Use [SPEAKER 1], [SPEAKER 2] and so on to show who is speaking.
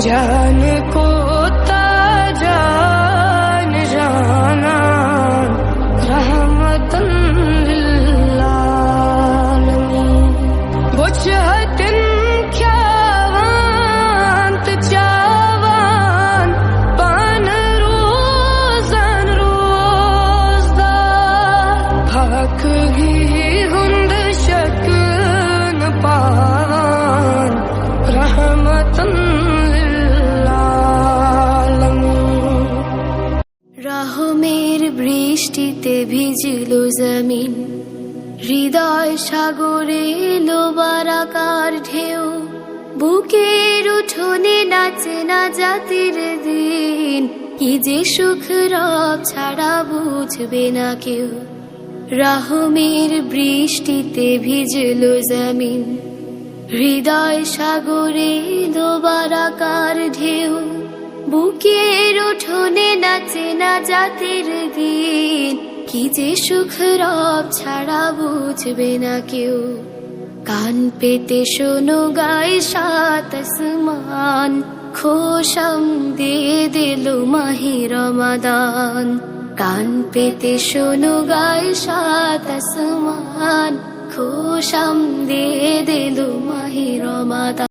[SPEAKER 1] जान को जान जाना रहमतन लिल आलमीन बुझहतिन ख्यावान चावान पान रोज़न रोज़दार हक ही हुंद शकन पावान रहमतन রহমের বৃষ্টিতে ভিজলো জমিন হৃদয় সাগরে এলো বারাকার ঢেউ বুকের উঠোনে নাচে না জাতির দিন কি যে সুখ রব ছাড়া বুঝবে না কেউ রহমের বৃষ্টিতে ভিজলো জমিন হৃদয় সাগরে এলো বারাকার ঢেউ বুকের উঠোনে নাচে না জাতির দিন কি যে সুখ রব ছাড়া বুঝবে না কেউ কান পেতে শোনো গায়ে সাত আসমান খোশাম দিয়ে দিল মাহে রমাদান কান পেতে শোনো গায়ে সাত আসমান খোশাম দিয়ে দিল মাহে রমাদান